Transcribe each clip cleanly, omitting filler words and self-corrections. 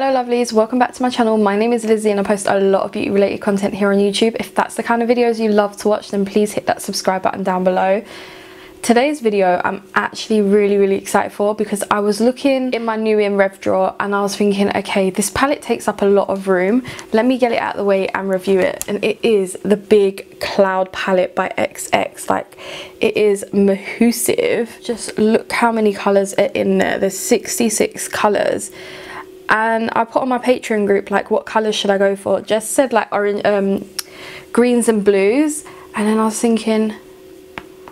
Hello lovelies, welcome back to my channel. My name is Lizzie and I post a lot of beauty related content here on YouTube. If that's the kind of videos you love to watch, then please hit that subscribe button down below. Today's video I'm actually really excited for because I was looking in my new in rev drawer and I was thinking, okay, this palette takes up a lot of room, let me get it out of the way and review it. And it is the Big Cloud palette by XX. Like, it is massive. Just look how many colours are in there. There's 66 colours. And I put on my Patreon group, like, what colours should I go for? Just said like orange, greens and blues, and then I was thinking,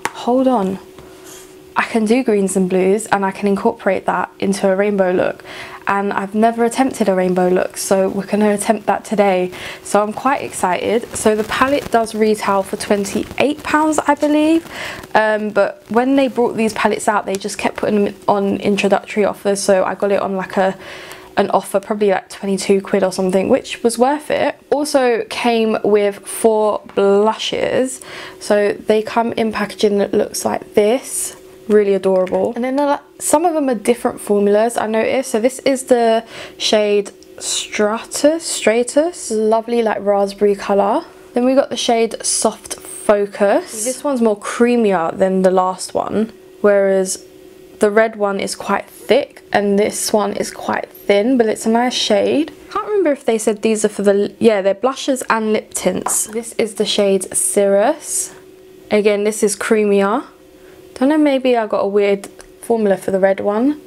hold on, I can do greens and blues and I can incorporate that into a rainbow look, and I've never attempted a rainbow look, so we're going to attempt that today. So I'm quite excited. So the palette does retail for £28, I believe, but when they brought these palettes out they just kept putting them on introductory offers, so I got it on like an offer, probably like 22 quid or something, which was worth it. Also came with 4 blushes, so they come in packaging that looks like this, really adorable. And then some of them are different formulas, I noticed. So this is the shade Stratus, lovely like raspberry colour. Then we got the shade Soft Focus. This one's more creamier than the last one, whereas the red one is quite thick and this one is quite thin, but it's a nice shade. Can't remember if they said these are for the, yeah, they're blushes and lip tints. This is the shade Cirrus. Again, this is creamier. Don't know, maybe I got a weird formula for the red one.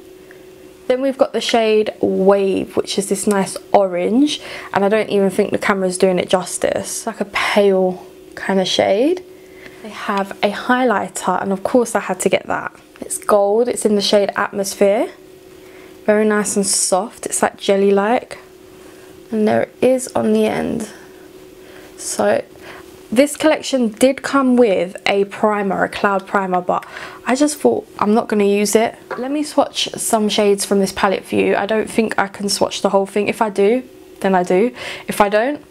Then we've got the shade Wave, which is this nice orange, and I don't even think the camera's doing it justice. It's like a pale kind of shade. They have a highlighter, and of course I had to get that. It's gold, it's in the shade Atmosphere. Very nice and soft, it's like jelly-like. And there it is on the end. So this collection did come with a primer, a cloud primer, but I just thought I'm not going to use it. Let me swatch some shades from this palette for you. I don't think I can swatch the whole thing. If I do, then I do. If I don't,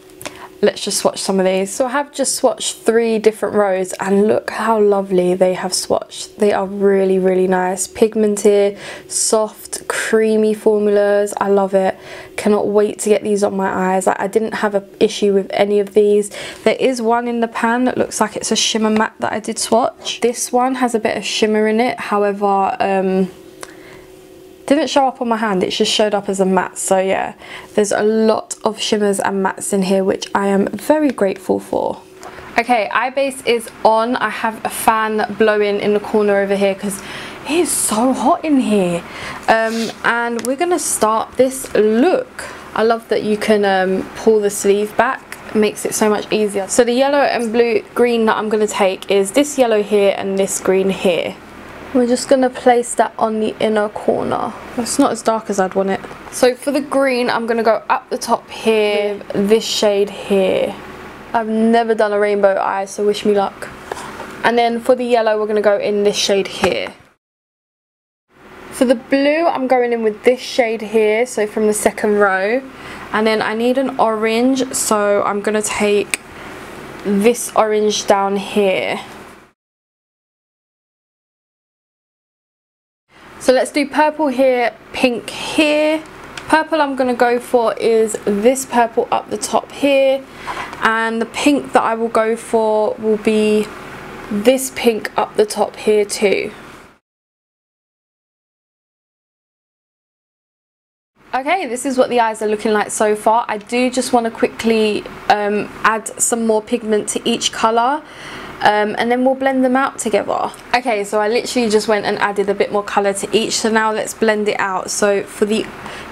let's just swatch some of these. So I have just swatched 3 different rows and look how lovely they have swatched. They are really nice, pigmented, soft, creamy formulas. I love it. Cannot wait to get these on my eyes. I didn't have an issue with any of these. There is one in the pan that looks like it's a shimmer matte that I did swatch. This one has a bit of shimmer in it, however didn't show up on my hand, it just showed up as a matte. So yeah, there's a lot of shimmers and mattes in here, which I am very grateful for. Okay, eye base is on. I have a fan blowing in the corner over here because it is so hot in here. And we're gonna start this look. I love that you can pull the sleeve back. It makes it so much easier. So the yellow and green that I'm gonna take is this yellow here and this green here. We're just going to place that on the inner corner. It's not as dark as I'd want it. So for the green, I'm going to go up the top here, this shade here. I've never done a rainbow eye, so wish me luck. And then for the yellow, we're going to go in this shade here. For the blue, I'm going in with this shade here, so from the second row. And then I need an orange, so I'm going to take this orange down here. So let's do purple here, pink here. Purple I'm going to go for is this purple up the top here. And the pink that I will go for will be this pink up the top here too. Okay, this is what the eyes are looking like so far. I do just want to quickly add some more pigment to each colour. And then we'll blend them out together. Okay, so I literally just went and added a bit more colour to each, so now let's blend it out. So for the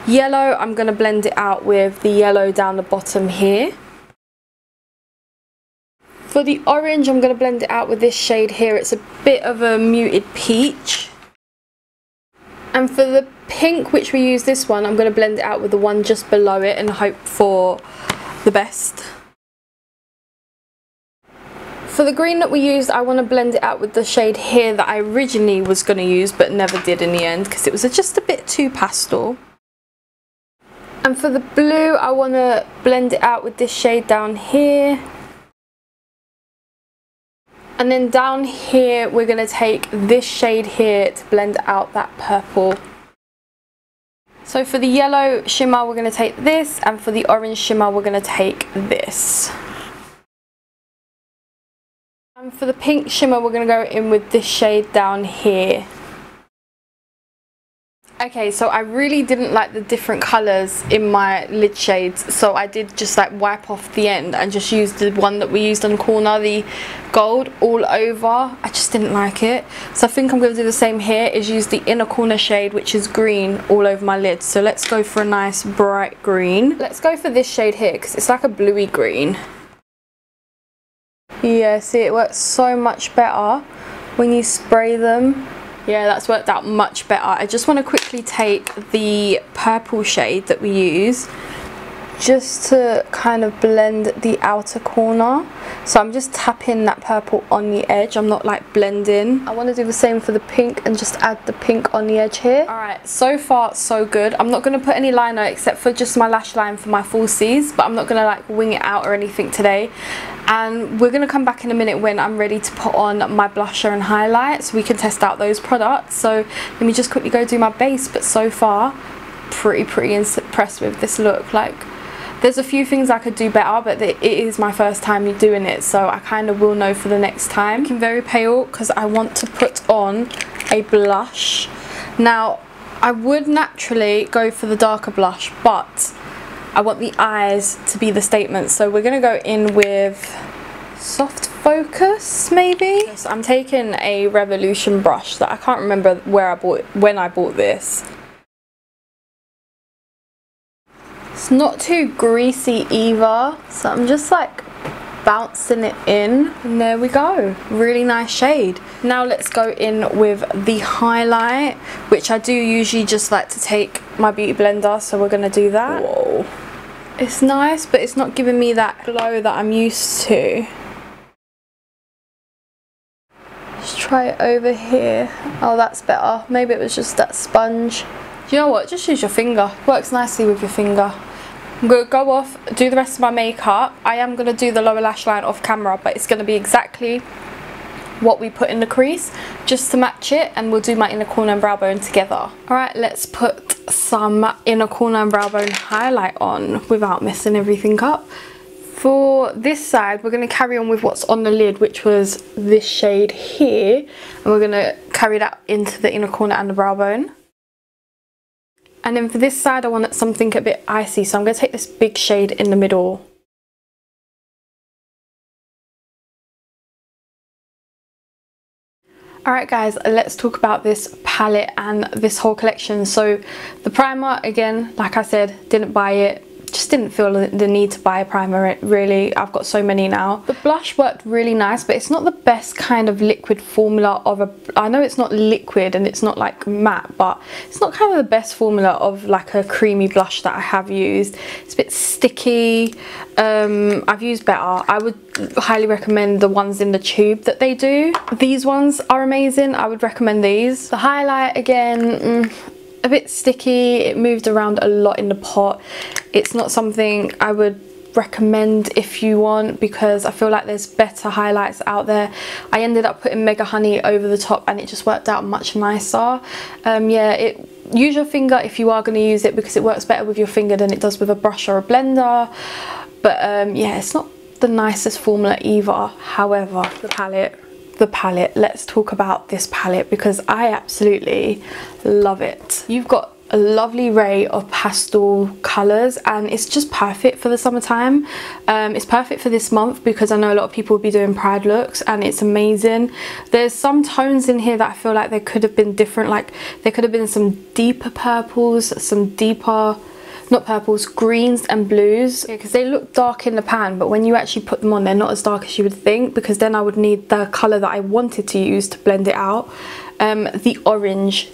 yellow, I'm going to blend it out with the yellow down the bottom here. For the orange, I'm going to blend it out with this shade here. It's a bit of a muted peach. And for the pink, which we use this one, I'm going to blend it out with the one just below it and hope for the best. For the green that we used, I want to blend it out with the shade here that I originally was going to use but never did in the end because it was just a bit too pastel. And for the blue, I want to blend it out with this shade down here. And then down here, we're going to take this shade here to blend out that purple. So for the yellow shimmer we're going to take this, and for the orange shimmer we're going to take this. And for the pink shimmer we're going to go in with this shade down here. Okay, so I really didn't like the different colours in my lid shades, so I did just like wipe off the end and just use the one that we used on the corner, the gold, all over. I just didn't like it, so I think I'm going to do the same here, is use the inner corner shade, which is green, all over my lid. So let's go for a nice bright green. Let's go for this shade here because it's like a bluey green. Yeah, see, it works so much better when you spray them. Yeah, that's worked out much better. I just want to quickly take the purple shade that we use just to kind of blend the outer corner. So I'm just tapping that purple on the edge. I'm not like blending. I want to do the same for the pink and just add the pink on the edge here. Alright, so far so good. I'm not going to put any liner except for just my lash line for my falsies, but I'm not going to like wing it out or anything today. And we're going to come back in a minute when I'm ready to put on my blusher and highlight so we can test out those products. So let me just quickly go do my base, but so far pretty impressed with this look. Like, there's a few things I could do better, but it is my first time doing it, so I kind of will know for the next time. I'm very pale because I want to put on a blush. Now, I would naturally go for the darker blush, but I want the eyes to be the statement, so we're going to go in with Soft Focus, maybe? So I'm taking a Revolution brush that I can't remember when I bought this. It's not too greasy either, so I'm just like bouncing it in, and there we go. Really nice shade. Now let's go in with the highlight, which I do usually just like to take my beauty blender, so we're gonna do that. Whoa, it's nice, but it's not giving me that glow that I'm used to. Let's try it over here. Oh, that's better. Maybe it was just that sponge. Do you know what, just use your finger. Works nicely with your finger. I'm going to go off, do the rest of my makeup. I am going to do the lower lash line off camera, but it's going to be exactly what we put in the crease, just to match it, and we'll do my inner corner and brow bone together. Alright, let's put some inner corner and brow bone highlight on without messing everything up. For this side, we're going to carry on with what's on the lid, which was this shade here, and we're going to carry that into the inner corner and the brow bone. And then for this side, I want something a bit icy, so I'm going to take this big shade in the middle. Alright guys, let's talk about this palette and this whole collection. So the primer, again, like I said, didn't buy it. Just didn't feel the need to buy a primer, really. I've got so many now. The blush worked really nice, but it's not the best kind of liquid formula of a... I know it's not liquid and it's not like matte, but it's not kind of the best formula of like a creamy blush that I have used. It's a bit sticky. I've used better. I would highly recommend the ones in the tube that they do. These ones are amazing. I would recommend these. The highlight, again, a bit sticky. It moved around a lot in the pot. It's not something I would recommend if you want, because I feel like there's better highlights out there. I ended up putting Mega Honey over the top and it just worked out much nicer. Yeah, use your finger if you are going to use it, because it works better with your finger than it does with a brush or a blender. But yeah, it's not the nicest formula either. However, the palette, let's talk about this palette, because I absolutely love it. You've got a lovely array of pastel colours and it's just perfect for the summertime. It's perfect for this month because I know a lot of people will be doing pride looks, and it's amazing. There's some tones in here that I feel like they could have been different. Like there could have been some deeper purples, some deeper, not purples, greens and blues, because they look dark in the pan, but when you actually put them on, they're not as dark as you would think, because then I would need the colour that I wanted to use to blend it out. The orange,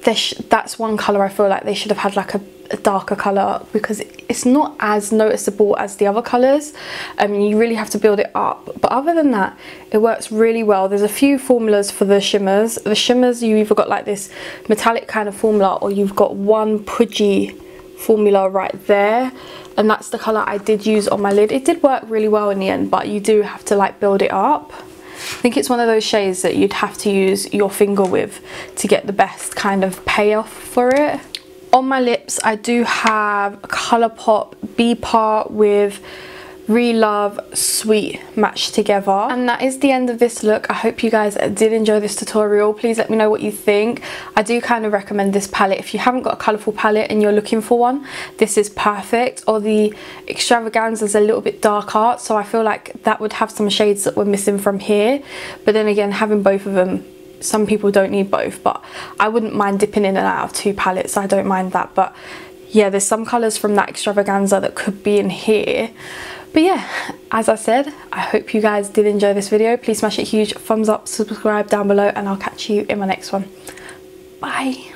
that's one colour I feel like they should have had like a darker colour, because it's not as noticeable as the other colours. You really have to build it up, but other than that, it works really well. There's a few formulas for the shimmers. The shimmers, you either got like this metallic kind of formula, or you've got one pudgy formula right there, and that's the colour I did use on my lid. It did work really well in the end, but you do have to like build it up. I think it's one of those shades that you'd have to use your finger with to get the best kind of payoff for it. On my lips, I do have Colourpop Be Part with Relove Sweet matched together. And that is the end of this look. I hope you guys did enjoy this tutorial. Please let me know what you think. I do kind of recommend this palette. If you haven't got a colourful palette and you're looking for one, this is perfect. Or the Extravaganza is a little bit darker, so I feel like that would have some shades that were missing from here. But then again, having both of them, some people don't need both, but I wouldn't mind dipping in and out of 2 palettes. I don't mind that. But yeah, there's some colours from that Extravaganza that could be in here. But yeah, as I said, I hope you guys did enjoy this video. Please smash a huge thumbs up, subscribe down below, and I'll catch you in my next one. Bye.